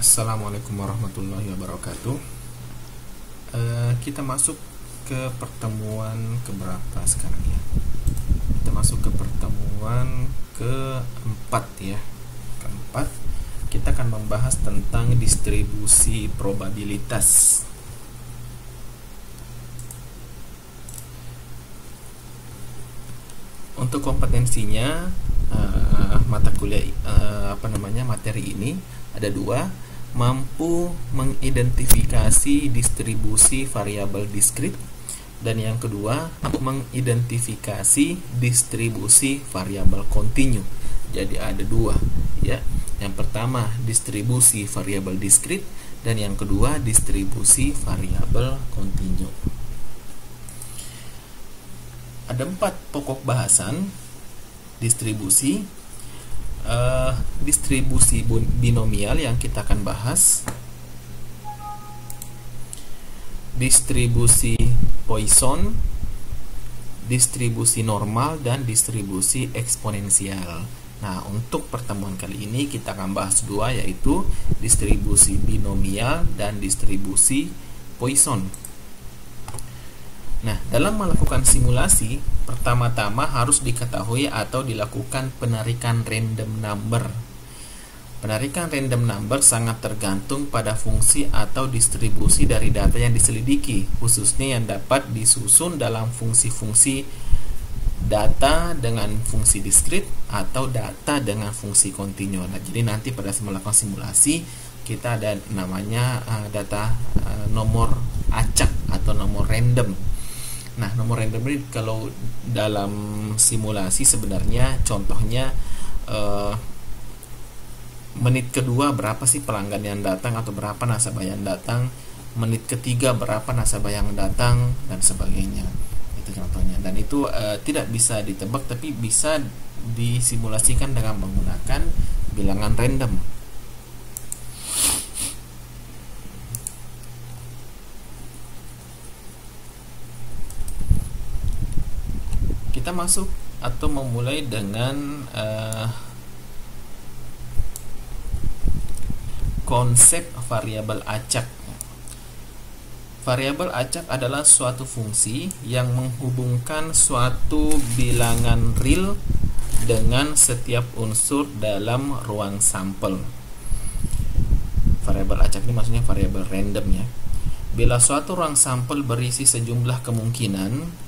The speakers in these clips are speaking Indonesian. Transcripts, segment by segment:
Assalamualaikum warahmatullahi wabarakatuh. Kita masuk ke pertemuan keberapa sekarang ya? Kita masuk ke pertemuan keempat ya. Keempat, kita akan membahas tentang distribusi probabilitas. Untuk kompetensinya mata kuliah materi ini ada dua. Mampu mengidentifikasi distribusi variabel diskrit, dan yang kedua mengidentifikasi distribusi variabel kontinu. Jadi ada dua ya. Yang pertama distribusi variabel diskrit, dan yang kedua distribusi variabel kontinu. Ada 4 pokok bahasan distribusi. Distribusi binomial yang kita akan bahas, distribusi Poisson, distribusi normal, dan distribusi eksponensial. Nah, untuk pertemuan kali ini kita akan bahas dua, yaitu distribusi binomial dan distribusi Poisson. Nah, dalam melakukan simulasi, pertama-tama harus diketahui atau dilakukan penarikan random number. Penarikan random number sangat tergantung pada fungsi atau distribusi dari data yang diselidiki, khususnya yang dapat disusun dalam fungsi-fungsi data dengan fungsi diskrit atau data dengan fungsi kontinu. Nah, jadi nanti pada melakukan simulasi kita ada namanya data nomor acak atau nomor random. Nah, nomor random ini kalau dalam simulasi sebenarnya contohnya menit kedua berapa sih pelanggan yang datang atau berapa nasabah yang datang, menit ketiga berapa nasabah yang datang, dan sebagainya. Itu contohnya. Dan itu tidak bisa ditebak, tapi bisa disimulasikan dengan menggunakan bilangan random. Kita masuk atau memulai dengan konsep variabel acak. Variabel acak adalah suatu fungsi yang menghubungkan suatu bilangan real dengan setiap unsur dalam ruang sampel. Variabel acak ini maksudnya variabel random ya. Bila suatu ruang sampel berisi sejumlah kemungkinan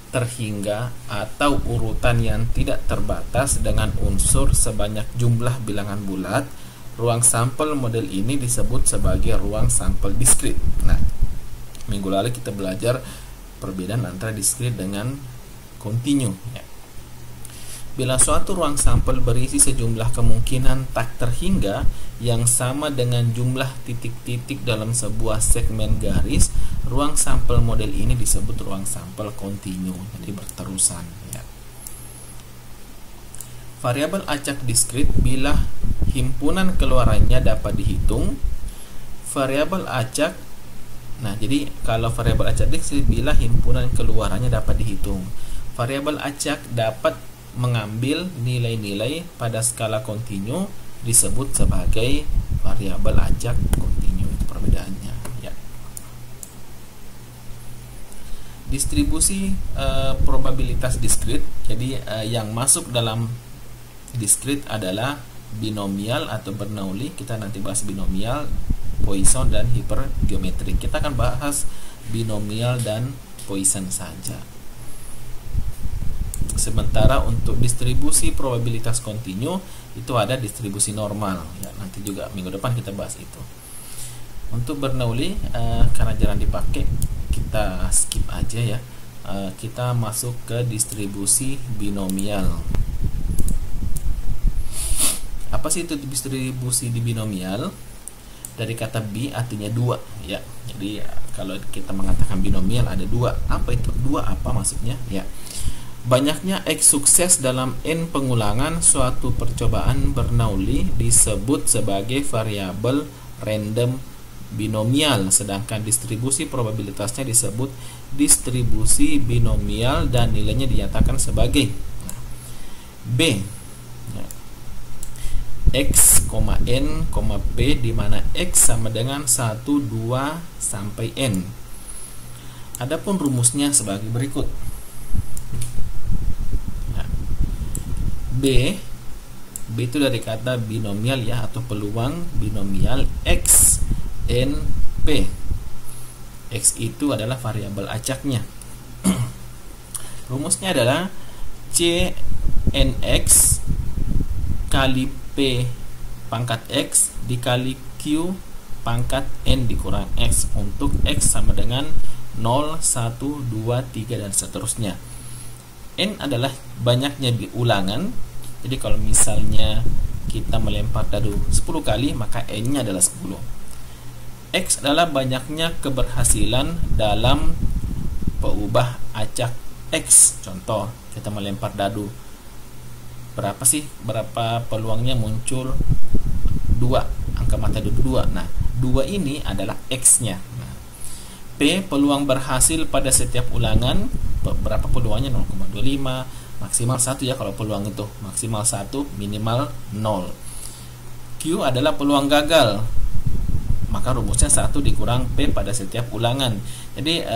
terhingga atau urutan yang tidak terbatas dengan unsur sebanyak jumlah bilangan bulat, ruang sampel model ini disebut sebagai ruang sampel diskrit. Nah, minggu lalu kita belajar perbedaan antara diskrit dengan kontinu ya. Bila suatu ruang sampel berisi sejumlah kemungkinan tak terhingga yang sama dengan jumlah titik-titik dalam sebuah segmen garis, ruang sampel model ini disebut ruang sampel kontinu, jadi berterusan ya. Variabel acak diskrit bila himpunan keluarannya dapat dihitung. Variabel acak, nah jadi kalau variabel acak diskrit bila himpunan keluarannya dapat dihitung. Variabel acak dapat mengambil nilai-nilai pada skala kontinu, disebut sebagai variabel acak kontinu. Itu perbedaannya ya. Distribusi probabilitas diskrit. Jadi yang masuk dalam diskrit adalah binomial atau Bernoulli. Kita nanti bahas binomial, Poisson, dan hipergeometrik. Kita akan bahas binomial dan Poisson saja. Sementara untuk distribusi probabilitas kontinu itu ada distribusi normal ya, nanti juga minggu depan kita bahas itu. Untuk Bernoulli karena jarang dipakai, kita skip aja ya. Kita masuk ke distribusi binomial. Apa sih itu distribusi di binomial? Dari kata bi artinya dua ya. Jadi kalau kita mengatakan binomial ada dua. Apa itu? Dua apa maksudnya? Ya. Banyaknya X sukses dalam N pengulangan suatu percobaan Bernoulli disebut sebagai variabel random binomial, sedangkan distribusi probabilitasnya disebut distribusi binomial dan nilainya dinyatakan sebagai B. X, N, P, di mana X sama dengan 1, 2, sampai N. Adapun rumusnya sebagai berikut. B itu dari kata binomial ya, atau peluang binomial X, N, P. X itu adalah variabel acaknya. Rumusnya adalah C NX kali P pangkat X dikali Q pangkat N dikurang X, untuk X sama dengan 0, 1, 2, 3, dan seterusnya. N adalah banyaknya ulangan. Jadi kalau misalnya kita melempar dadu 10 kali, maka N-nya adalah 10. X adalah banyaknya keberhasilan dalam peubah acak X. Contoh, kita melempar dadu, berapa peluangnya muncul 2, angka mata dadu 2. Nah, 2 ini adalah X-nya. Nah, P peluang berhasil pada setiap ulangan, berapa peluangnya? 0,25, maksimal 1 ya kalau peluang itu, maksimal 1, minimal 0. Q adalah peluang gagal, maka rumusnya 1 dikurang P pada setiap ulangan. Jadi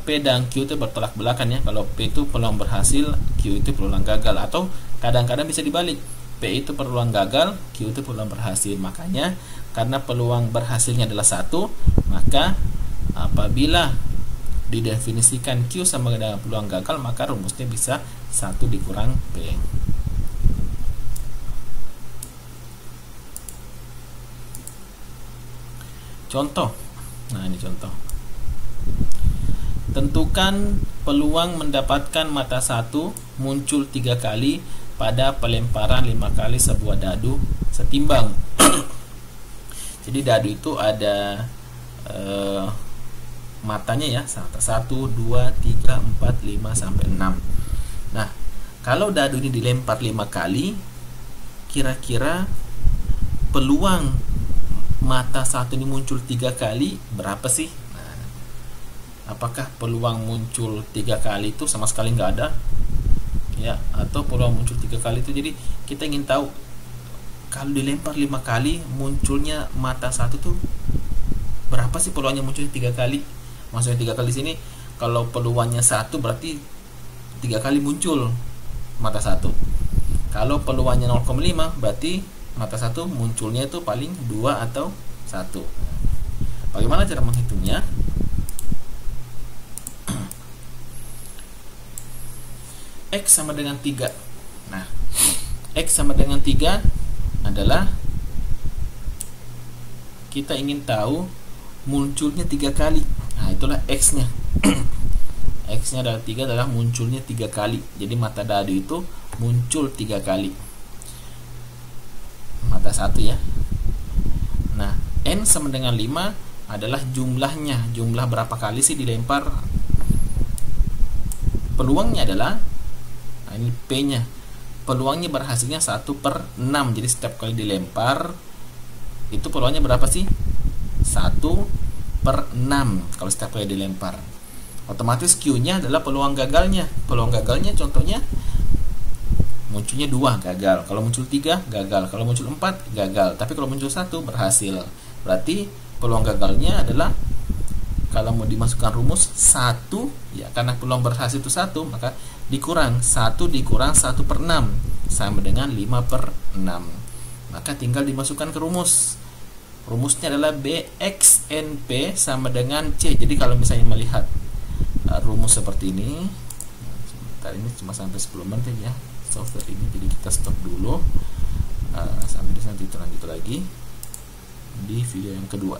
P dan Q itu bertolak belakang ya. Kalau P itu peluang berhasil, Q itu peluang gagal, atau kadang-kadang bisa dibalik, P itu peluang gagal, Q itu peluang berhasil. Makanya karena peluang berhasilnya adalah 1, maka apabila didefinisikan Q sama dengan peluang gagal, maka rumusnya bisa 1 dikurang P. Contoh. Nah, ini contoh. Tentukan peluang mendapatkan mata 1 muncul 3 kali pada pelemparan 5 kali sebuah dadu setimbang. Jadi dadu itu ada matanya ya, 1, 2, 3, 4, 5, sampai 6. Nah, kalau dadu ini dilempar 5 kali, kira-kira peluang mata 1 ini muncul 3 kali berapa sih? Nah, apakah peluang muncul 3 kali itu sama sekali nggak ada ya, atau peluang muncul 3 kali itu, jadi kita ingin tahu kalau dilempar 5 kali munculnya mata 1 tuh berapa sih peluangnya muncul 3 kali. Maksudnya 3 kali sini, kalau peluangnya 1 berarti 3 kali muncul mata 1. Kalau peluangnya 0,5 berarti mata 1 munculnya itu paling 2 atau 1. Bagaimana cara menghitungnya? X sama dengan 3. Nah, X sama dengan 3 adalah kita ingin tahu munculnya 3 kali. Nah, itulah X-nya. X-nya adalah 3, adalah munculnya 3 kali. Jadi mata dadu itu muncul 3 kali. Mata 1 ya. Nah, N sama dengan 5 adalah jumlahnya. Jumlah berapa kali sih dilempar? Peluangnya adalah, nah ini P-nya. Peluangnya berhasilnya 1/6. Jadi setiap kali dilempar itu peluangnya berapa sih? 1/6 kalau setiap kali dilempar. Otomatis Q-nya adalah peluang gagalnya. Peluang gagalnya contohnya munculnya 2, gagal. Kalau muncul 3, gagal. Kalau muncul 4, gagal. Tapi kalau muncul 1, berhasil. Berarti peluang gagalnya adalah, kalau mau dimasukkan rumus 1 ya, karena peluang berhasil itu 1, maka dikurang 1 dikurang 1/6 sama dengan 5/6. Maka tinggal dimasukkan ke rumus. Rumusnya adalah BXNP sama dengan C. Jadi kalau misalnya melihat rumus seperti ini, sebentar, ini cuma sampai 10 menit ya software ini, jadi kita stop dulu sampai di sana, kita lanjut lagi di video yang kedua.